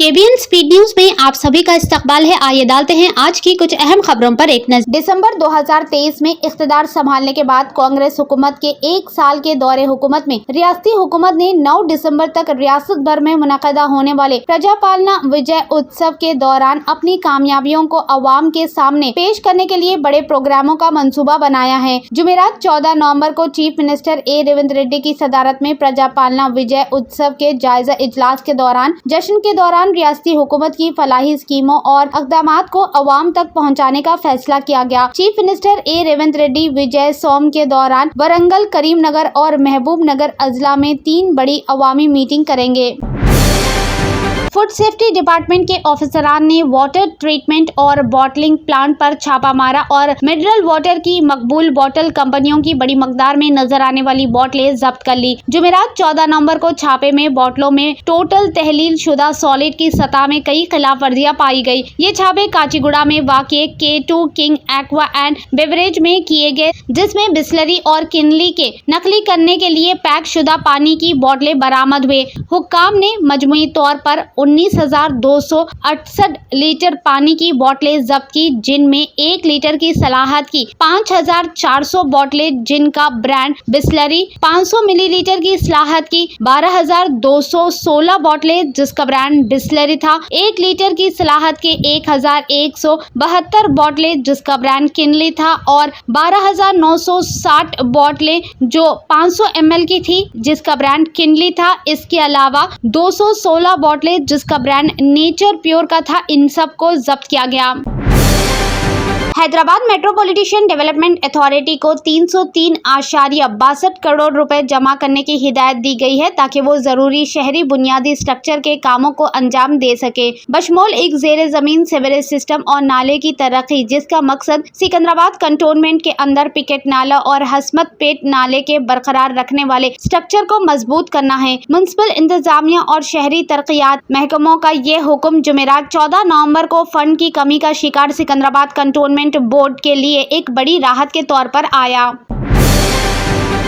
KBN speed news में आप सभी का इस्तकबाल है। आइए डालते हैं आज की कुछ अहम खबरों पर एक नजर। दिसंबर 2023 में इख्तिदार संभालने के बाद कांग्रेस हुकूमत के एक साल के दौरे हुकूमत में रियासती हुकूमत ने 9 दिसंबर तक रियासत भर में मुनक़दा होने वाले प्रजा पालना विजय उत्सव के दौरान अपनी कामयाबियों को अवाम के सामने पेश करने के लिए बड़े प्रोग्रामों का मंसूबा बनाया है। जुमेरात 14 नवंबर को chief minister A Revanth Reddy की सदारत में प्रजा पालना विजय उत्सव के जायजा इजलास के दौरान जश्न के दौरान रियासती हुकूमत की फलाही स्कीमों और इक़दामात को अवाम तक पहुंचाने का फैसला किया गया। Chief minister A Revanth Reddy विजय सोम के दौरान वरंगल, करीम नगर और महबूब नगर अजला में 3 बड़ी अवामी मीटिंग करेंगे। फूड सेफ्टी डिपार्टमेंट के ऑफिसरान ने वाटर ट्रीटमेंट और बॉटलिंग प्लांट पर छापा मारा और मिनरल वाटर की मकबूल बॉटल कंपनियों की बड़ी मकदार में नजर आने वाली बोतलें जब्त कर ली। जुमेरात 14 नवंबर को छापे में बोतलों में टोटल तहलील शुदा सॉलिड की सतह में कई खिलाफ वर्जियां पाई गई। ये छापे काचीगुड़ा में वाक़ K2 king aqua and beverage में किए गए, जिसमें बिस्लरी और किनली के नकली करने के लिए पैक शुदा पानी की बोतलें बरामद हुए। हुक्काम ने मजमूई तौर पर 19,268 लीटर पानी की बोतलें जब्त की, जिनमें 1 लीटर की सलाहत की 5,400 बोतलें जिनका ब्रांड बिस्लरी, 500 मिलीलीटर की सलाहत की 12,216 बोतलें जिसका ब्रांड बिस्लरी था, 1 लीटर की सलाहत के 1,172 बोतलें जिसका ब्रांड किनली था और 12,960 बोतलें जो 500 ml की थी जिसका ब्रांड किनली था। इसके अलावा 216 बोतलें जिसका ब्रांड नेचर प्योर का था। इन सब को जब्त किया गया। हैदराबाद मेट्रोपॉलिटन डेवलपमेंट अथॉरिटी को 303.62 करोड़ रुपए जमा करने की हिदायत दी गई है ताकि वो जरूरी शहरी बुनियादी स्ट्रक्चर के कामों को अंजाम दे सके, बशमूल एक ज़ेरे ज़मीन सीवरेज सिस्टम और नाले की तरक्की, जिसका मकसद सिकंदराबाद कंटोनमेंट के अंदर पिकेट नाला और हसमत पेट नाले के बरकरार रखने वाले स्ट्रक्चर को मजबूत करना है। म्युनिसिपल इंतजामिया और शहरी तरक्कियात महकमों का ये हुक्म जुमेरात 14 नवंबर को फंड की कमी का शिकार सिकंदराबाद कंटोनमेंट बोर्ड के लिए एक बड़ी राहत के तौर पर आया।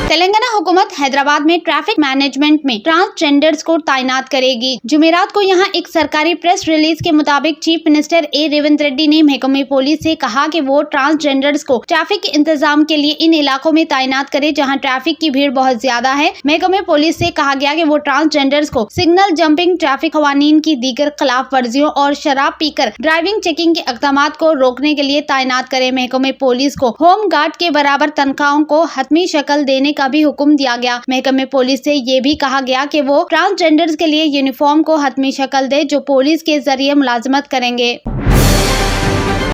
तेलंगाना हुकूमत हैदराबाद में ट्रैफिक मैनेजमेंट में ट्रांसजेंडर्स को तैनात करेगी। जुमेरात को यहां एक सरकारी प्रेस रिलीज के मुताबिक chief minister A Revanth Reddy ने महकमे पुलिस से कहा कि वो ट्रांसजेंडर्स को ट्रैफिक के इंतजाम के लिए इन इलाकों में तैनात करे जहां ट्रैफिक की भीड़ बहुत ज्यादा है। महकमे पुलिस से कहा गया कि वो ट्रांसजेंडर्स को सिग्नल जंपिंग, ट्रैफिक कवानीन की दीगर खिलाफ वर्जियों और शराब पीकर ड्राइविंग चेकिंग के इक़दामात को रोकने के लिए तैनात करे। महकमे पुलिस को होम गार्ड के बराबर तनख्वाहों को हतमी शक्ल देने का भी हुक्म दिया गया। महकमे पुलिस से ये भी कहा गया कि वो ट्रांसजेंडर्स के लिए यूनिफॉर्म को हतमी शक्ल दे जो पुलिस के जरिए मुलाजमत करेंगे।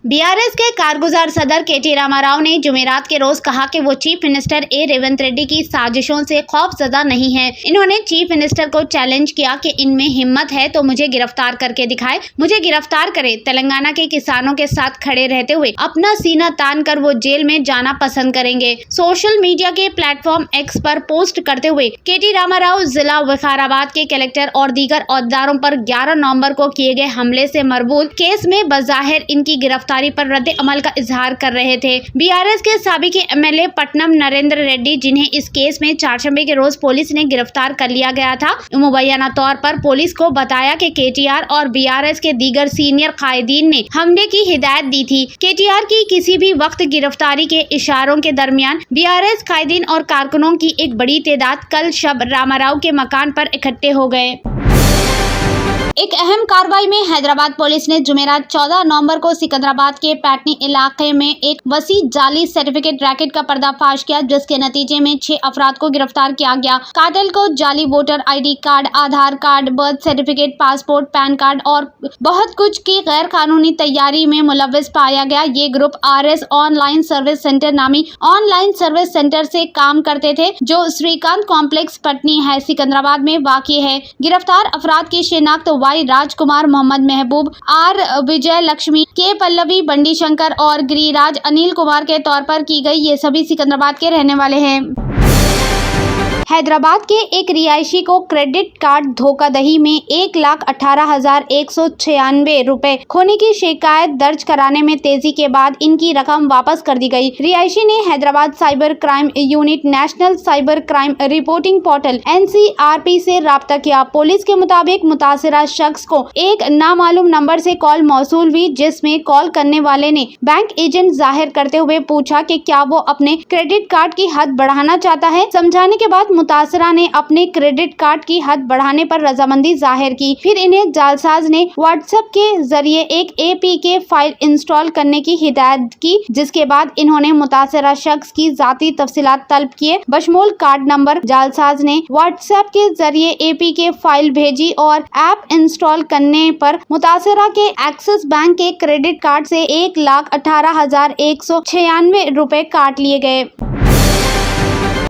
BRS के कारगुजार सदर KT रामाराव ने जुमेरात के रोज कहा कि वो chief minister A Revanth Reddy की साजिशों से खौफजदा नहीं है। इन्होंने चीफ मिनिस्टर को चैलेंज किया कि इनमें हिम्मत है तो मुझे गिरफ्तार करके दिखाए, मुझे गिरफ्तार करे। तेलंगाना के किसानों के साथ खड़े रहते हुए अपना सीना तान कर वो जेल में जाना पसंद करेंगे। सोशल मीडिया के प्लेटफॉर्म X पर पोस्ट करते हुए KT रामाराव जिला विकाराबाद के कलेक्टर और दीगर औहदेदारों पर 11 नवंबर को किए गए हमले से मरबूत केस में बज़ाहिर इनकी गिरफ्तारी पर रद्द अमल का इजहार कर रहे थे। BRS के साबिक MLA पटनम नरेंद्र रेड्डी, जिन्हें इस केस में चारशंबे के रोज पुलिस ने गिरफ्तार कर लिया गया था, मुबैना तौर पर पुलिस को बताया कि KTR और BRS के दीगर सीनियर कायदीन ने हमले की हिदायत दी थी। KTR की किसी भी वक्त गिरफ्तारी के इशारों के दरमियान BRS कायदीन और कारकुनों की एक बड़ी तादाद कल शब रामाराव के मकान पर इकट्ठे हो गए। एक अहम कार्रवाई में हैदराबाद पुलिस ने जुमेरात 14 नवंबर को सिकंदराबाद के पैटनी इलाके में एक वसी जाली सर्टिफिकेट रैकेट का पर्दाफाश किया, जिसके नतीजे में 6 अफराद को गिरफ्तार किया गया। कातिल को जाली voter ID card, Aadhaar card, birth certificate, passport, PAN card और बहुत कुछ की गैर कानूनी तैयारी में मुलव्विस पाया गया। ये group RS online service centre नामी ऑनलाइन सर्विस सेंटर से काम करते थे, जो श्रीकांत कॉम्प्लेक्स पटनी है, सिकंदराबाद में वाक़ई है। गिरफ्तार अफराद की शिनाख्त Y राजकुमार, मोहम्मद महबूब, R विजय लक्ष्मी, K पल्लवी, बंडी शंकर और गिरिराज अनिल कुमार के तौर पर की गई। ये सभी सिकंदराबाद के रहने वाले हैं। हैदराबाद के एक रिहायशी को क्रेडिट कार्ड धोखाधड़ी में 1,18,196 रुपए खोने की शिकायत दर्ज कराने में तेजी के बाद इनकी रकम वापस कर दी गई। रिहायशी ने Hyderabad cyber crime unit national cyber crime reporting portal NCRP से राब्ता किया। पुलिस के मुताबिक मुतासिरा शख्स को एक नामालूम नंबर से कॉल मौसूल हुई, जिसमें कॉल करने वाले ने बैंक एजेंट जाहिर करते हुए पूछा कि क्या वो अपने क्रेडिट कार्ड की हद बढ़ाना चाहता है। समझाने के बाद मुतासिरा ने अपने क्रेडिट कार्ड की हद बढ़ाने पर रजामंदी जाहिर की। फिर इन्हें जालसाज ने व्हाट्सएप के जरिए एक APK फाइल इंस्टॉल करने की हिदायत की, जिसके बाद इन्होंने मुतासिरा शख्स की जाती तफसीलात तलब किए। बशमूल कार्ड नंबर जालसाज ने व्हाट्सएप के जरिए APK फाइल भेजी और ऐप इंस्टॉल करने पर मुतासिरा के एक्सिस बैंक के क्रेडिट कार्ड से 1,18,196 रुपए काट लिए गए।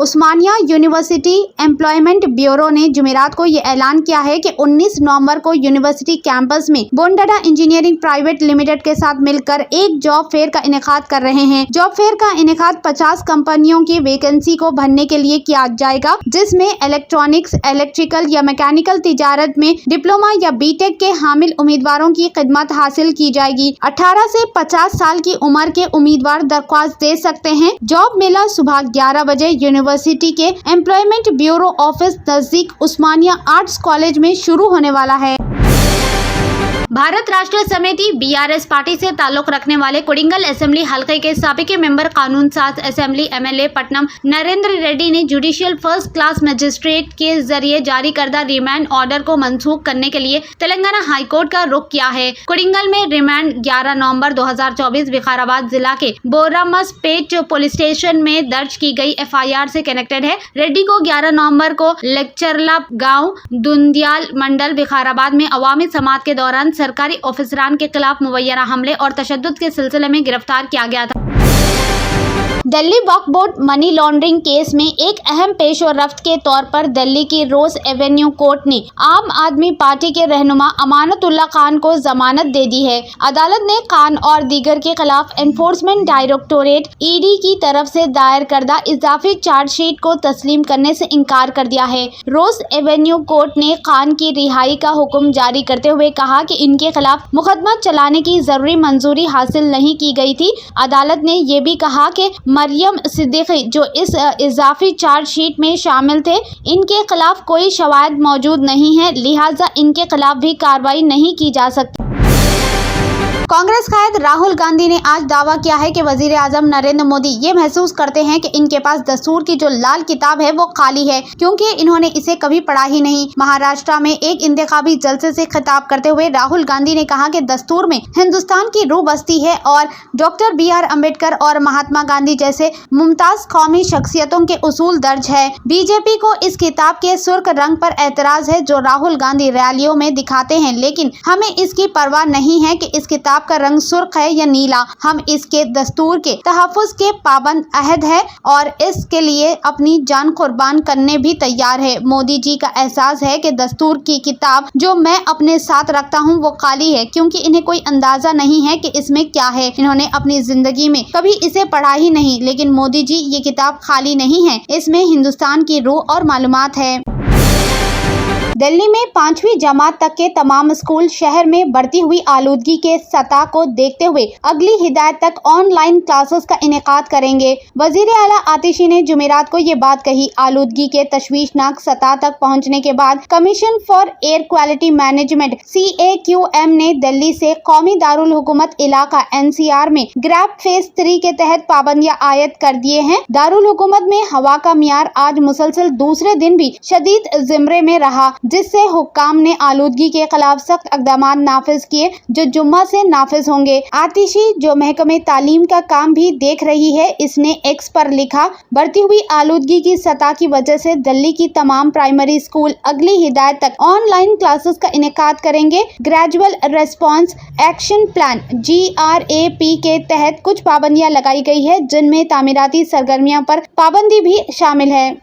उस्मानिया यूनिवर्सिटी एम्प्लॉयमेंट ब्यूरो ने जुमेरात को ये ऐलान किया है कि 19 नवंबर को यूनिवर्सिटी कैंपस में बोनडाटा इंजीनियरिंग प्राइवेट लिमिटेड के साथ मिलकर एक जॉब फेयर का इनेकाद कर रहे हैं। जॉब फेयर का इनेकाद 50 कंपनियों की वैकेंसी को भरने के लिए किया जाएगा, जिसमें इलेक्ट्रॉनिक्स, इलेक्ट्रिकल या मैकेनिकल तिजारत में डिप्लोमा या BTech के हामिल उम्मीदवारों की खिदमत हासिल की जाएगी। 18 से 50 साल की उम्र के उम्मीदवार दरख्वास्त दे सकते हैं। जॉब मेला सुबह 11 बजे यूनिवर्सिटी के एम्प्लॉयमेंट ब्यूरो ऑफिस नजदीक उस्मानिया आर्ट्स कॉलेज में शुरू होने वाला है। भारत राष्ट्र समिति BRS पार्टी से ताल्लुक रखने वाले कोडिंगल असेंबली हल्के के साबिके मेंबर कानून साज assembly MLA Putnam Narendra Reddy ने जुडिशियल फर्स्ट क्लास मजिस्ट्रेट के जरिए जारी करदा रिमांड ऑर्डर को मंसूख करने के लिए तेलंगाना हाई कोर्ट का रुख किया है। कोडिंगल में रिमांड 11 नवंबर 2024 विकाराबाद जिला के बोरामसपेट पुलिस स्टेशन में दर्ज की गई FIR से कनेक्टेड है। रेड्डी को 11 नवंबर को लेक्चरला गांव दुंदियाल मंडल विकाराबाद में अवामी समात के दौरान सरकारी ऑफिसरान के खिलाफ मुबैना हमले और तशद्दुद के सिलसिले में गिरफ्तार किया गया था। Delhi Waqf board money laundering case में एक अहम पेशो रफ्त के तौर पर दिल्ली की रोज एवेन्यू कोर्ट ने आम आदमी पार्टी के रहनुमा अमानतुल्लाह खान को जमानत दे दी है। अदालत ने खान और दीगर के खिलाफ एनफोर्समेंट डायरेक्टोरेट ED की तरफ से दायर करदा इजाफी चार्जशीट को तस्लीम करने से इनकार कर दिया है। रोज एवेन्यू कोर्ट ने खान की रिहाई का हुक्म जारी करते हुए कहा कि इनके खिलाफ मुकदमा चलाने की जरूरी मंजूरी हासिल नहीं की गई थी। अदालत ने ये भी कहा कि मरियम सिद्दीकी जो इस इजाफी चार्जशीट में शामिल थे, इनके खिलाफ कोई शवाहिद मौजूद नहीं है, लिहाजा इनके खिलाफ भी कार्रवाई नहीं की जा सकती। कांग्रेस कायद राहुल गांधी ने आज दावा किया है कि वजीर आजम नरेंद्र मोदी ये महसूस करते हैं कि इनके पास दस्तूर की जो लाल किताब है वो खाली है, क्योंकि इन्होंने इसे कभी पढ़ा ही नहीं। महाराष्ट्र में एक इंतखाबी जलसे से खिताब करते हुए राहुल गांधी ने कहा कि दस्तूर में हिंदुस्तान की रूह बसती है और डॉक्टर BR अम्बेडकर और महात्मा गांधी जैसे मुमताज कौमी शख्सियतों के उसूल दर्ज है। बीजेपी को इस किताब के सुर्ख रंग पर एतराज है जो राहुल गांधी रैलियों में दिखाते हैं, लेकिन हमें इसकी परवाह नहीं है कि इस किताब का रंग सुर्ख है या नीला। हम इसके दस्तूर के तहफ़्फ़ुज़ के पाबंद अहद है और इसके लिए अपनी जान कुर्बान करने भी तैयार है। मोदी जी का एहसास है कि दस्तूर की किताब जो मैं अपने साथ रखता हूँ वो खाली है, क्योंकि इन्हें कोई अंदाजा नहीं है कि इसमें क्या है। इन्होंने अपनी जिंदगी में कभी इसे पढ़ा ही नहीं, लेकिन मोदी जी ये किताब खाली नहीं है, इसमें हिंदुस्तान की रूह और मालूमात है। दिल्ली में 5वीं जमात तक के तमाम स्कूल शहर में बढ़ती हुई आलूदगी के सतह को देखते हुए अगली हिदायत तक ऑनलाइन क्लासेस का इनेकाद करेंगे। वजीर आला आतिशी ने जुमेरात को ये बात कही। आलूदगी के तशवीशनाक सतह तक पहुंचने के बाद commission for air quality management CAQM ने दिल्ली से कौमी दारुल हुकूमत इलाका NCR में ग्रैब फेज 3 के तहत पाबंदियां आयद कर दिए हैं। दारुल हुकूमत में हवा का मियार आज मुसलसल दूसरे दिन भी शदीद ज़िम्रे में रहा, जिससे हुक्काम ने आलूदगी के खिलाफ सख्त इक़दामात नाफिज किए जो जुम्मा से नाफिज होंगे। आतिशी जो महकमे तालीम का काम भी देख रही है, इसने X पर लिखा, बढ़ती हुई आलूदगी की सतह की वजह से दिल्ली की तमाम प्राइमरी स्कूल अगली हिदायत तक ऑनलाइन क्लासेस का इनेकाद करेंगे। Gradual response action plan GRAP के तहत कुछ पाबंदियां लगाई गई है, जिनमें तामीराती सरगर्मियों पर पाबंदी भी शामिल है।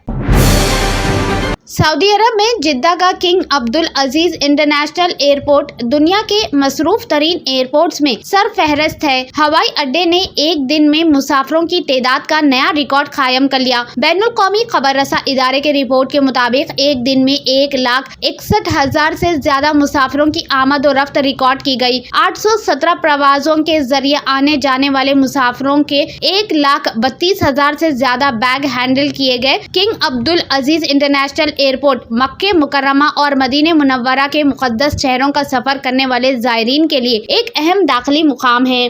सऊदी अरब में जिद्दा का किंग अब्दुल अजीज इंटरनेशनल एयरपोर्ट दुनिया के मसरूफ तरीन एयरपोर्ट्स में सरफहरिस्त है। हवाई अड्डे ने एक दिन में मुसाफिरों की तादाद का नया रिकॉर्ड कायम कर लिया। बैनुल कौमी खबर रसा इदारे के रिपोर्ट के मुताबिक एक दिन में 1,61,000 से ज्यादा मुसाफिरों की आमद और रफ्त रिकॉर्ड की गई। 817 प्रवासों के जरिए आने जाने वाले मुसाफिरों के 1,32,000 से ज्यादा बैग हैंडल किए गए। किंग अब्दुल अजीज इंटरनेशनल एयरपोर्ट मक्के मुकर्रमा और मदीने मुनव्वरा के मुक़द्दस शहरों का सफर करने वाले ज़ायरीन के लिए एक अहम दाखिली मुकाम है।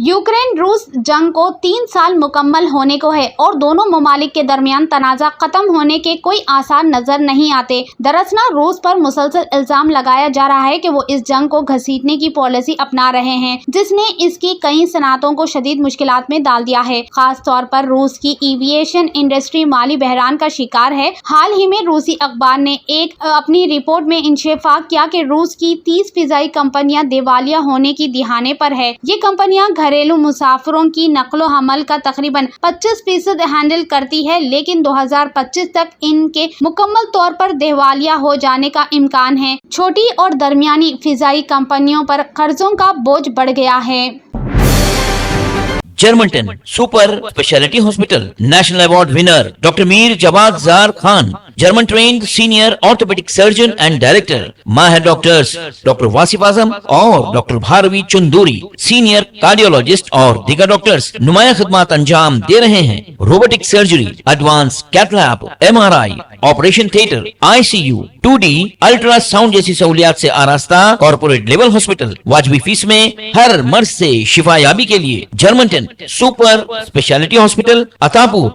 यूक्रेन रूस जंग को 3 साल मुकम्मल होने को है और दोनों ममालिक के दरमियान तनाज़ा खत्म होने के कोई आसार नजर नहीं आते। दरअसल रूस पर मुसलसल इल्जाम लगाया जा रहा है कि वो इस जंग को घसीटने की पॉलिसी अपना रहे हैं, जिसने इसकी कई सनातों को शदीद मुश्किलात में डाल दिया है। खास तौर पर रूस की एविएशन इंडस्ट्री माली बहरान का शिकार है। हाल ही में रूसी अखबार ने अपनी रिपोर्ट में इंशेफाक किया कि रूस की 30 फिजाई कंपनियां दिवालिया होने की दिहाने पर है। ये कंपनियां घरेलू मुसाफिरों की नकलो हमल का तकरीबन 25% हैंडल करती है, लेकिन 2025 तक इनके मुकम्मल तौर पर दिवालिया हो जाने का इम्कान है। छोटी और दरमियानी फिजाई कंपनियों पर कर्जों का बोझ बढ़ गया है। जर्मनटन super speciality hospital national award winner doctor Mir Jawad Jar Khan, German trained senior orthopaedic surgeon and director, माहिर डॉक्टर्स डॉक्टर वासिफ आजम और doctor Bharvi Chanduri, senior cardiologist और दीगर डॉक्टर्स नुमाया खिदमत अंजाम दे रहे हैं। Robotic surgery, advance cath lab, MRI, operation theatre, ICU, 2D ultrasound जैसी सहूलियात से आरास्ता कॉर्पोरेट लेवल हॉस्पिटल। वाजबी फीस में हर मर्ज से शिफायाबी के लिए Germanton super speciality hospital, Attapur,